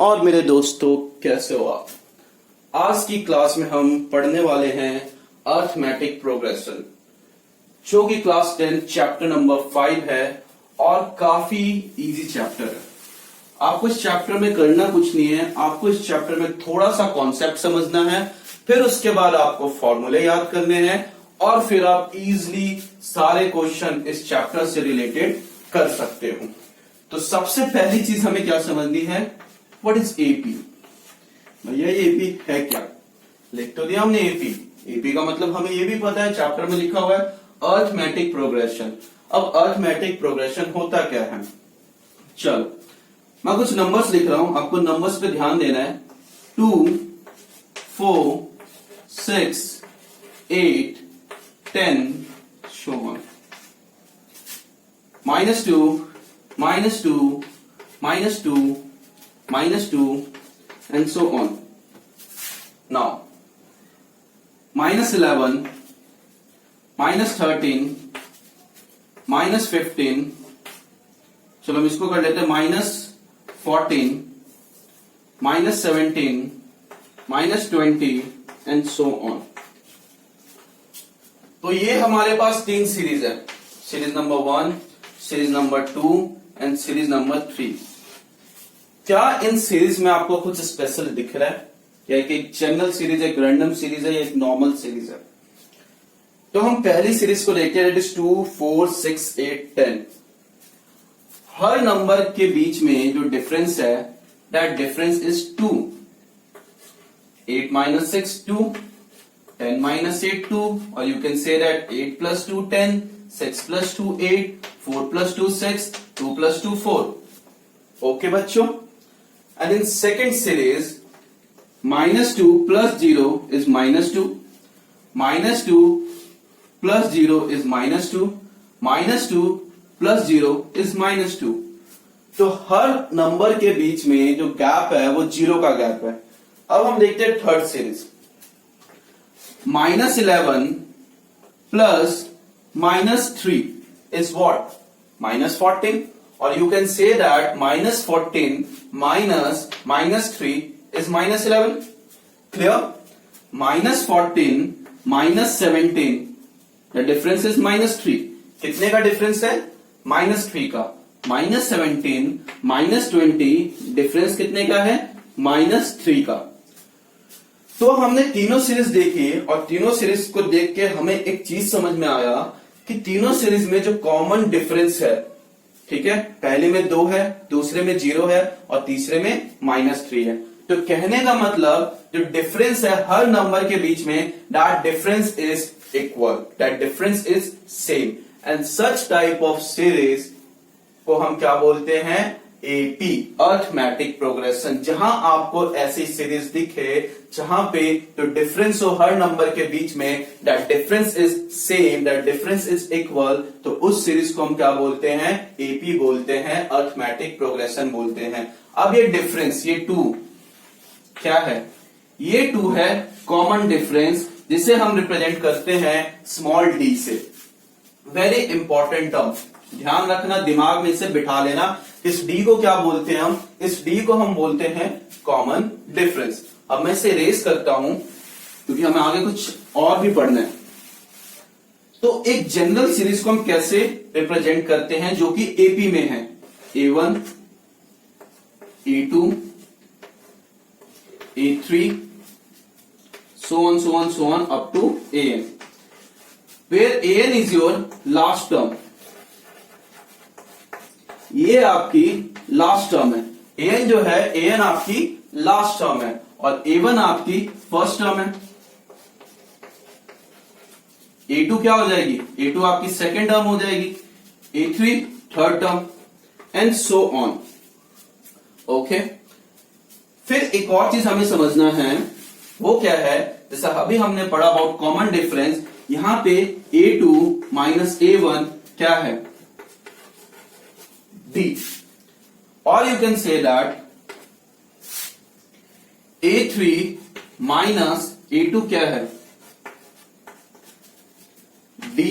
और मेरे दोस्तों, कैसे हो आप? आज की क्लास में हम पढ़ने वाले हैं अर्थमेटिक प्रोग्रेशन, जो कि क्लास 10 चैप्टर नंबर 5 है और काफी इजी चैप्टर है। आपको इस चैप्टर में करना कुछ नहीं है, आपको इस चैप्टर में थोड़ा सा कॉन्सेप्ट समझना है, फिर उसके बाद आपको फॉर्मूले याद करने हैं और फिर आप इजीली सारे क्वेश्चन इस चैप्टर से रिलेटेड कर सकते हो। तो सबसे पहली चीज हमें क्या समझनी है, व्हाट इज एपी। भैया ये एपी है क्या? लिख तो दिया हमने एपी। एपी का मतलब हमें ये भी पता है, चैप्टर में लिखा हुआ है अर्थमेटिक प्रोग्रेशन। अब अर्थमेटिक प्रोग्रेशन होता क्या है? चलो मैं कुछ नंबर्स लिख रहा हूं, आपको नंबर्स पे ध्यान देना है। 2, 4, 6, 8, 10, so on. -2, -2, -2, -2, and so on. Now, -11, -13, -15, चलो हम इसको कर लेते हैं -14, -17, -20 एंड सो ऑन। तो ये हमारे पास तीन सीरीज है, series number 1, series number 2 and series number 3। क्या इन सीरीज में आपको कुछ स्पेशल दिख रहा है? या एक जनरल सीरीज है, एक रैंडम सीरीज है, या एक नॉर्मल सीरीज है? तो हम पहली सीरीज को देखते हैं, 2, 4, 6, 8, 10। हर नंबर के बीच में जो डिफरेंस है, that difference is 2। 8 minus 6 2, 10 minus 8 2, or you can say that 8 plus 2 10, 6 plus 2 8, 4 plus 2 6, 2 plus 2 4. Okay बच्चों? And in second series, -2 plus 0 is -2, -2 plus 0 is -2, -2 plus 0 is -2. तो हर नंबर के बीच में जो गैप है वो 0 का गैप है। अब हम देखते हैं third series. -11 plus -3 is what? -14, और you can say that -14 minus -3 is -11। Clear? -14 -17, the difference is -3। कितने का डिफरेंस है? -3 का। -17 -20, डिफरेंस कितने का है? -3 का। तो हमने तीनों सीरीज देखी और तीनों सीरीज को देख के हमें एक चीज समझ में आया कि तीनों सीरीज में जो कॉमन डिफरेंस है, ठीक है, पहले में 2 है, दूसरे में 0 है और तीसरे में -3 है। तो कहने का मतलब जो डिफरेंस है हर नंबर के बीच में, that difference is equal, that difference is same, and such type of series को हम क्या बोलते हैं? AP, arithmetic progression. जहां आपको ऐसी सीरीज दिखे जहां पे जो डिफरेंस हो हर नंबर के बीच में, that difference is same, that difference is equal, तो उस सीरीज को हम क्या बोलते हैं? एपी बोलते हैं, अर्थमेटिक प्रोग्रेशन बोलते हैं। अब ये डिफरेंस, ये 2 क्या है? ये 2 है कॉमन डिफरेंस, जिसे हम रिप्रेजेंट करते हैं स्मॉल डी से। वेरी इंपॉर्टेंट टर्म, ध्यान रखना, दिमाग में इसे बिठा लेना। इस डी को क्या बोलते हैं हम? इस डी को हम बोलते हैं कॉमन डिफरेंस। अब मैं इसे रेस करता हूं क्योंकि हमें आगे कुछ और भी पढ़ना है। तो एक जनरल सीरीज को हम कैसे रिप्रेजेंट करते हैं जो कि एपी में है? A1, A2, A3, so on up to AN, where AN is your last term. ये आपकी लास्ट टर्म है। एन जो है, एन आपकी लास्ट टर्म है और A1 आपकी फर्स्ट टर्म है। A2 क्या हो जाएगी? A2 आपकी सेकेंड टर्म हो जाएगी, A3 third term, and so on. Okay, फिर एक और चीज हमें समझना है, वो क्या है? जैसा अभी हमने पढ़ा अबाउट कॉमन डिफरेंस, यहां पे A2 माइनस A1 क्या है? D, or you can say that A3 minus A2 क्या है? D,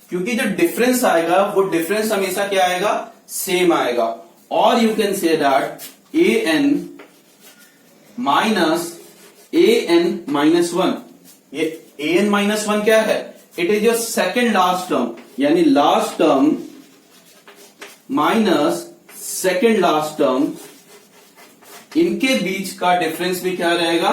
क्योंकि जो डिफरेंस आएगा वो डिफरेंस हमेशा क्या आएगा? सेम आएगा। और you can say that an minus an minus 1। ये an माइनस 1 क्या है? It is your second last term, यानी last term minus second last term, इनके बीच का डिफरेंस भी क्या रहेगा?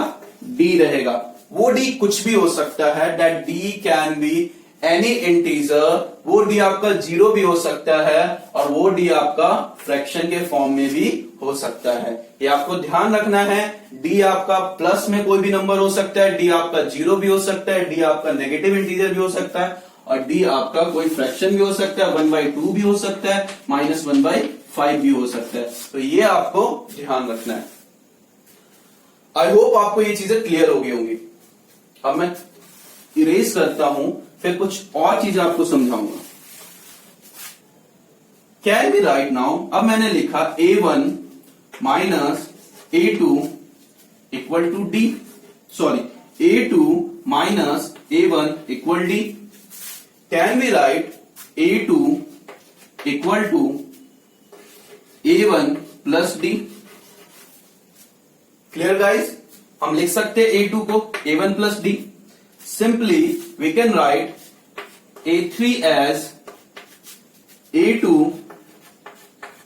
d रहेगा। वो d कुछ भी हो सकता है, that d can be any integer. वो d आपका 0 भी हो सकता है और वो d आपका फ्रैक्शन के फॉर्म में भी हो सकता है। ये आपको ध्यान रखना है। d आपका प्लस में कोई भी नंबर हो सकता है, d आपका 0 भी हो सकता है, d आपका नेगेटिव इंटीजर भी हो सकता है और d आपका कोई फ्रैक्शन भी हो सकता है, 1/2 भी हो सकता है, -1/5 भी हो सकता है। तो ये आपको ध्यान रखना है। आई होप आपको ये चीजें क्लियर हो गई होंगी। अब मैं इरेज करता हूं, फिर कुछ और चीजें आपको समझाऊंगा। कैन बी राइट नाउ, अब मैंने लिखा a1 minus a2 equal to d, sorry a2 minus a1 equal d। Can be write a2 equal to a1 plus d। Clear guys? हम लिख सकते हैं a2 को a1 plus d। Simply we can write a3 as a2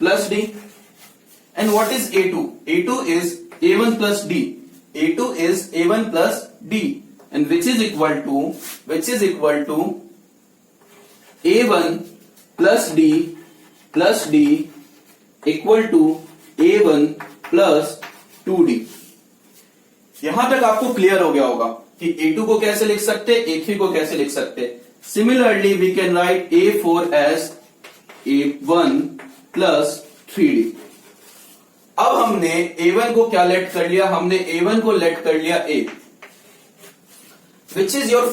plus d. And what is a2? a2 is a1 plus d. a2 is a1 plus d, and which is equal to a1 plus d equal to a1 plus 2d। यहां तक आपको clear हो गया होगा कि a2 को कैसे लिख सकते, a3 को कैसे लिख सकते। Similarly we can write a4 as a1 plus 3d। अब हमने a1 को क्या लेट कर लिया? हमने a1 को लेट कर लिया a, which is your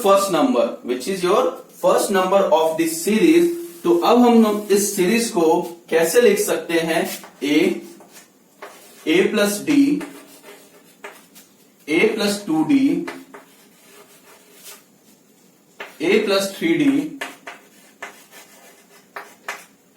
first number of this series. तो अब हम इस सीरीज को कैसे लिख सकते हैं? a plus d, a plus 2d, a plus 3d,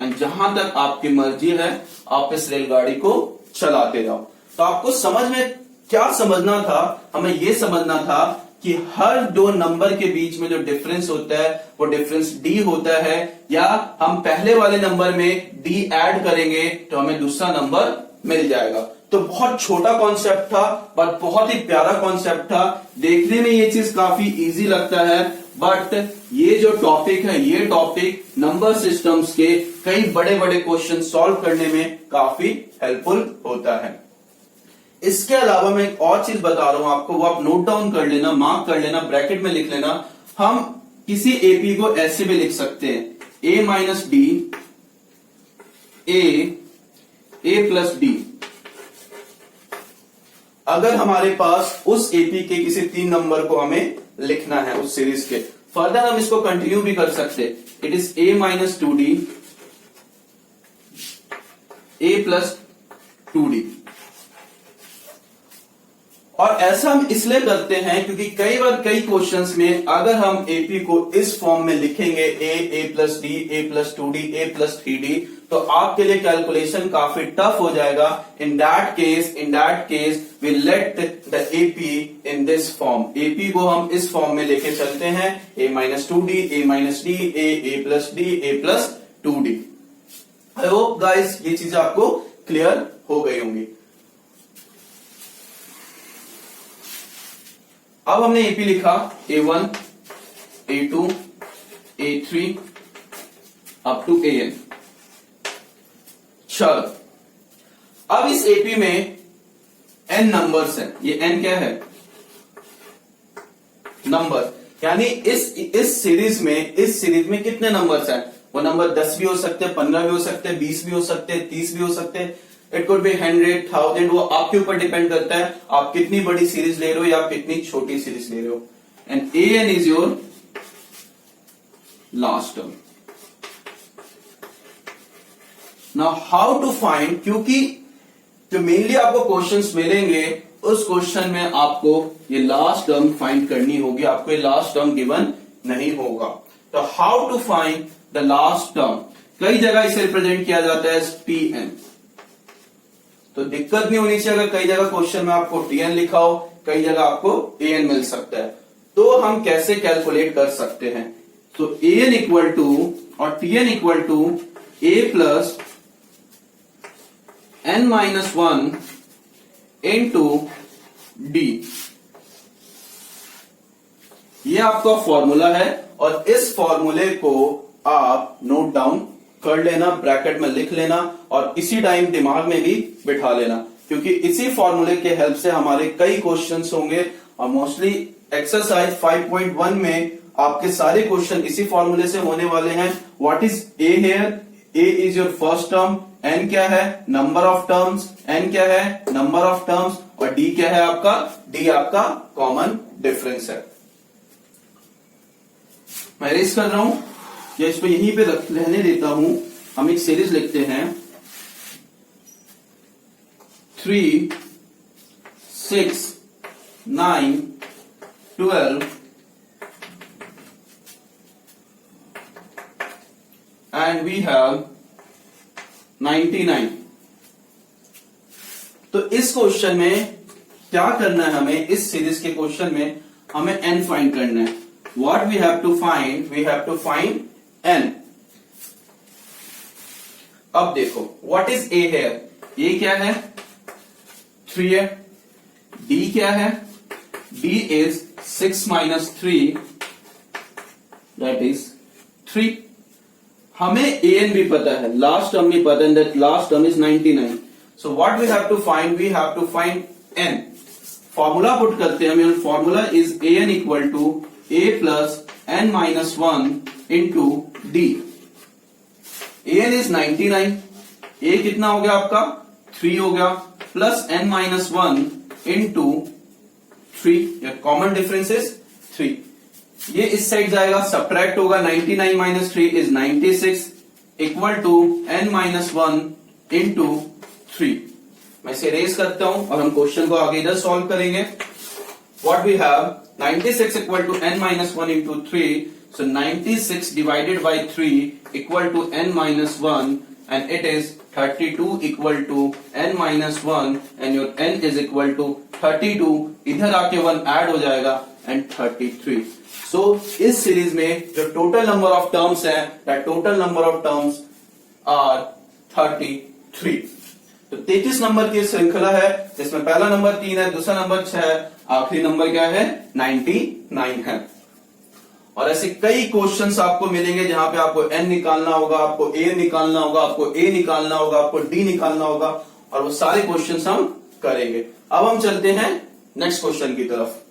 जहां तक आपकी मर्जी है आप इस रेलगाड़ी को चलाते जाओ। तो आपको समझ में क्या समझना था? हमें यह समझना था कि हर दो नंबर के बीच में जो डिफरेंस होता है वो डिफरेंस d होता है, या हम पहले वाले नंबर में d ऐड करेंगे तो हमें दूसरा नंबर मिल जाएगा। तो बहुत छोटा कॉन्सेप्ट था बट बहुत ही प्यारा कॉन्सेप्ट था। देखने में ये चीज काफी इजी लगता है, बट ये जो टॉपिक है, ये टॉपिक नंबर सिस्टम्स के कई बड़े बड़े क्वेश्चन सॉल्व करने में काफी हेल्पफुल होता है। इसके अलावा मैं एक और चीज बता रहा हूं आपको, वो आप नोट डाउन कर लेना, मार्क कर लेना, ब्रैकेट में लिख लेना। हम किसी एपी को ऐसे भी लिख सकते हैं a minus D, a plus D. अगर हमारे पास उस एपी के किसी 3 नंबर को हमें लिखना है उस सीरीज के, फर्दर हम इसको कंटिन्यू भी कर सकते। It is a minus 2d, a plus 2d। और ऐसा हम इसलिए करते हैं क्योंकि कई बार कई क्वेश्चंस में अगर हम एपी को इस फॉर्म में लिखेंगे a plus D, a plus 2d, a plus 3d, तो आपके लिए कैलकुलेशन काफी टफ हो जाएगा। In that case we let the AP in this form. AP को हम इस फॉर्म में लेके चलते हैं a minus 2d, a minus D, a plus D, a plus 2d। I hope guys ये चीज आपको क्लियर हो गई होंगी। अब हमने एपी लिखा a1, a2, a3 up to an। चलो, अब इस एपी में n नंबर्स है। ये n क्या है? नंबर। यानी इस सीरीज में कितने नंबर्स हैं? वो नंबर 10 भी हो सकते हैं, 15 भी हो सकते हैं, 20 भी हो सकते हैं, 30 भी हो सकते हैं। इट कुड बी 100, 1000, वो आपके ऊपर डिपेंड करता है आप कितनी बड़ी सीरीज ले रहे हो या कितनी छोटी सीरीज ले रहे हो। And an is your last term. Now how to find, क्योंकि जो मेनली आपको क्वेश्चंस मिलेंगे उस क्वेश्चन में आपको ये लास्ट टर्म फाइंड करनी होगी, आपको ये लास्ट टर्म गिवन नहीं होगा। तो how to find the last term? कई जगह इसे रिप्रेजेंट किया जाता है Tn। तो दिक्कत नहीं होनी चाहिए अगर कई जगह क्वेश्चन में आपको TN लिखा हो, कई जगह आपको AN मिल सकता है। तो हम कैसे कैलकुलेट कर सकते हैं? तो AN इक्वल टू और TN equal to A plus N minus 1 into D। ये आपका फॉर्मूला है और इस फॉर्मूले को आप नोट डाउन कर लेना, ब्रैकेट में लिख लेना और इसी टाइम दिमाग में भी बिठा लेना, क्योंकि इसी फॉर्मूले के हेल्प से हमारे कई क्वेश्चंस होंगे और मोस्टली एक्सरसाइज 5.1 में आपके सारे क्वेश्चन इसी फॉर्मूले से होने वाले हैं। What is A here? A is your first term, N क्या है? नंबर ऑफ टर्म्स, N क्या है? नंबर ऑफ टर्म्स और D क्या है आपका? D आपका कॉमन डिफरेंस है। मैं रेस कर रहा हूं या इसको यहीं पे रहने देता हूं। हम एक सीरीज लिखते हैं 3, 6, 9, 12 and we have 99। तो इस क्वेश्चन में क्या करना है हमें? इस सीरीज के क्वेश्चन में हमें n फाइंड करना है। What we have to find? We have to find n। अब देखो what is A here? A क्या है? 3 है। D क्या है? D is 6 minus 3, that is 3। हमें AN भी पता है, लास्ट टर्म भी पता है, that last term is 99। So what we have to find? We have to find n। Formula put करते हैं हम। Formula is AN equal to A plus N minus 1 into D। AN is 99। A कितना हो गया आपका? 3 हो गया, plus N minus 1 into 3। Common difference is 3। ये इस साइड जाएगा, सब्ट्रैक्ट होगा। 99 minus 3 is 96 equal to N minus 1 into 3। मैं इसे रेस करता हूं और हम क्वेश्चन को आगे इधर सॉल्व करेंगे। What we have 96 equal to n minus 1 into 3, so 96 divided by 3 equal to n minus 1 and it is 32 equal to n minus 1 and your n is equal to 32। इधर आके 1 ऐड हो जाएगा and 33। So इस series में जो total number of terms है, that total number of terms are 33। तो 33 number की श्रृंखला है जिसमें पहला नंबर 3 है, दूसरा नंबर 6 है, आखिरी नंबर क्या है? 99 है। और ऐसे कई क्वेश्चंस आपको मिलेंगे जहां पे आपको n निकालना होगा, आपको A निकालना होगा, आपको A निकालना होगा, आपको D निकालना होगा और वो सारे क्वेश्चंस हम करेंगे। अब हम चलते हैं नेक्स्ट क्वेश्चन की तरफ।